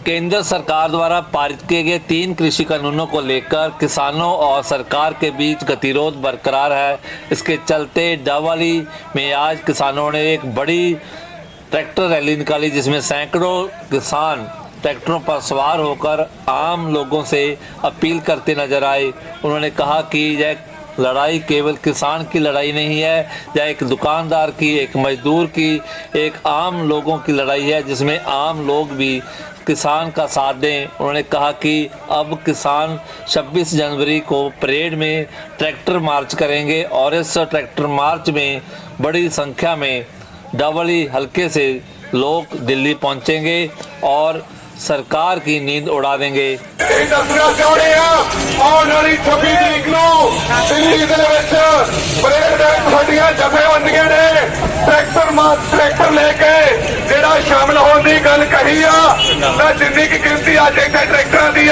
केंद्र सरकार द्वारा पारित किए गए 3 कृषि कानूनों को लेकर किसानों और सरकार के बीच गतिरोध बरकरार है। इसके चलते डावाली में आज किसानों ने एक बड़ी ट्रैक्टर रैली निकाली, जिसमें सैकड़ों किसान ट्रैक्टरों पर सवार होकर आम लोगों से अपील करते नजर आए। उन्होंने कहा कि यह लड़ाई केवल किसान की लड़ाई नहीं है, यह एक दुकानदार की, एक मजदूर की, एक आम लोगों की लड़ाई है, जिसमें आम लोग भी किसान का साथ दें। उन्होंने कहा कि अब किसान 26 जनवरी को परेड में ट्रैक्टर मार्च करेंगे और इस ट्रैक्टर मार्च में बड़ी संख्या में डावली हलके से लोग दिल्ली पहुंचेंगे और सरकार की नींद उड़ा देंगे। ट्रैक्टर लेके शामिल होने की गल कही जिन्नी की गिनती अज इतने ट्रैक्टर की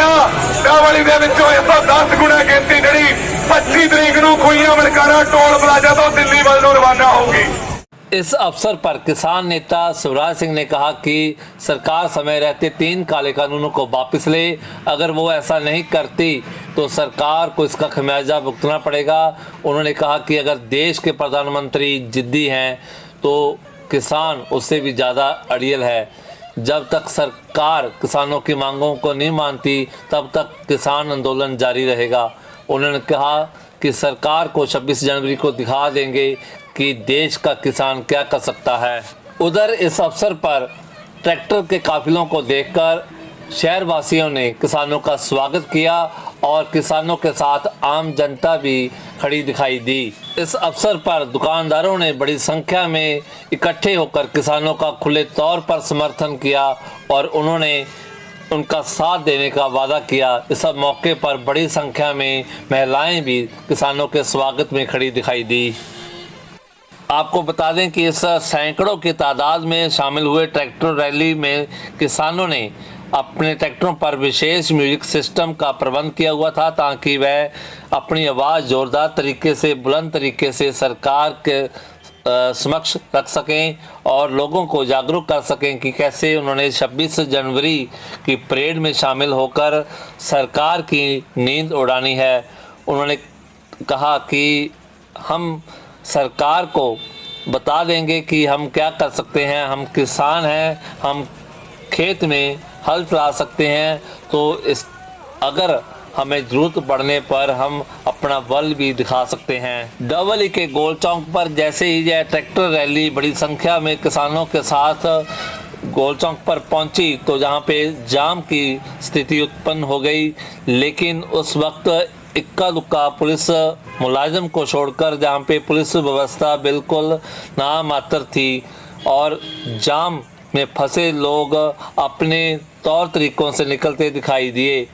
डावली 110 गुणा गिनती जी 25 तरीक को खुइयां बनकारा टोल प्लाजा तो दिल्ली वालों रवाना होगी। इस अवसर पर किसान नेता शिवराज सिंह ने कहा कि सरकार समय रहते 3 काले कानूनों को वापस ले। अगर वो ऐसा नहीं करती तो सरकार को इसका खमियाजा भुगतना पड़ेगा। उन्होंने कहा कि अगर देश के प्रधानमंत्री जिद्दी हैं तो किसान उससे भी ज़्यादा अड़ियल है। जब तक सरकार किसानों की मांगों को नहीं मानती तब तक किसान आंदोलन जारी रहेगा। उन्होंने कहा कि सरकार को 26 जनवरी को दिखा देंगे कि देश का किसान क्या कर सकता है। उधर इस अवसर पर ट्रैक्टर के काफिलों को देखकर शहरवासियों ने किसानों का स्वागत किया और किसानों के साथ आम जनता भी खड़ी दिखाई दी। इस अवसर पर दुकानदारों ने बड़ी संख्या में इकट्ठे होकर किसानों का खुले तौर पर समर्थन किया और उन्होंने उनका साथ देने का वादा किया। इस मौके पर बड़ी संख्या में महिलाएं भी किसानों के स्वागत में खड़ी दिखाई दी। आपको बता दें कि इस सैकड़ों की तादाद में शामिल हुए ट्रैक्टर रैली में किसानों ने अपने ट्रैक्टरों पर विशेष म्यूजिक सिस्टम का प्रबंध किया हुआ था, ताकि वह अपनी आवाज़ जोरदार तरीके से, बुलंद तरीके से सरकार के समक्ष रख सकें और लोगों को जागरूक कर सकें कि कैसे उन्होंने 26 जनवरी की परेड में शामिल होकर सरकार की नींद उड़ानी है। उन्होंने कहा कि हम सरकार को बता देंगे कि हम क्या कर सकते हैं, हम किसान हैं, हम खेत में हल चला सकते हैं, तो इस अगर हमें जरूरत पड़ने पर हम अपना बल भी दिखा सकते हैं। डावली के गोल चौक पर जैसे ही यह ट्रैक्टर रैली बड़ी संख्या में किसानों के साथ गोल चौक पर पहुंची तो जहां पे जाम की स्थिति उत्पन्न हो गई, लेकिन उस वक्त इक्का दुक्का पुलिस मुलाजिम को छोड़कर जहां पे पुलिस व्यवस्था बिल्कुल नामात्र थी और जाम में फंसे लोग अपने तौर तरीकों से निकलते दिखाई दिए।